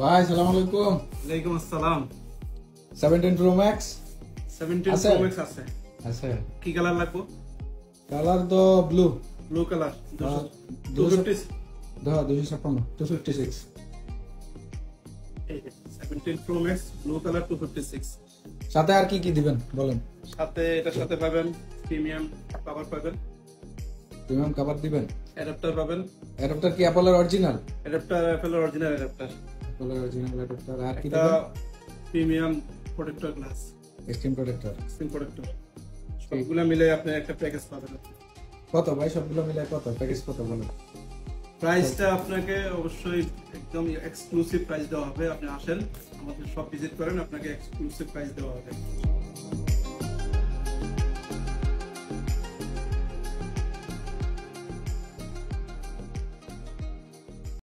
ভাই সালাম আলাইকুম। ওয়ালাইকুম আসসালাম। 17 Pro Max 17 আছে? Pro Max আছে। আছে। কি কালার লাগবে? কালার তো ব্লু। Blue colour. 256 256। এই যে 17 Pro Max ব্লু কালার 256। সাথে আর কি কি দিবেন বলেন? সাথে এটার সাথে পাবেন প্রিমিয়াম কভার পাবেন। প্রিমিয়াম কভার দিবেন। অ্যাডাপ্টার পাবেন। অ্যাডাপ্টার কি অ্যাপলের অরিজিনাল? অ্যাডাপ্টার অ্যাপলের অরিজিনাল অ্যাডাপ্টার। অ্যাপলের অরিজিনাল অ্যাডাপ্টার আর কি এটা দিবেন? Premium protector glass. Screen protector. Screen protector. সবগুলো মিলে আপনি একটা প্যাকেজ পাবেন। কত ভাই সবগুলো মিলে কত? প্যাকেজ কত বলেন? প্রাইসটা আপনাকে অবশ্যই একদম এক্সক্লুসিভ প্রাইস দেওয়া হবে। আপনি আসেন আমাদের শপ ভিজিট করেন, আপনাকে এক্সক্লুসিভ প্রাইস দেওয়া হবে।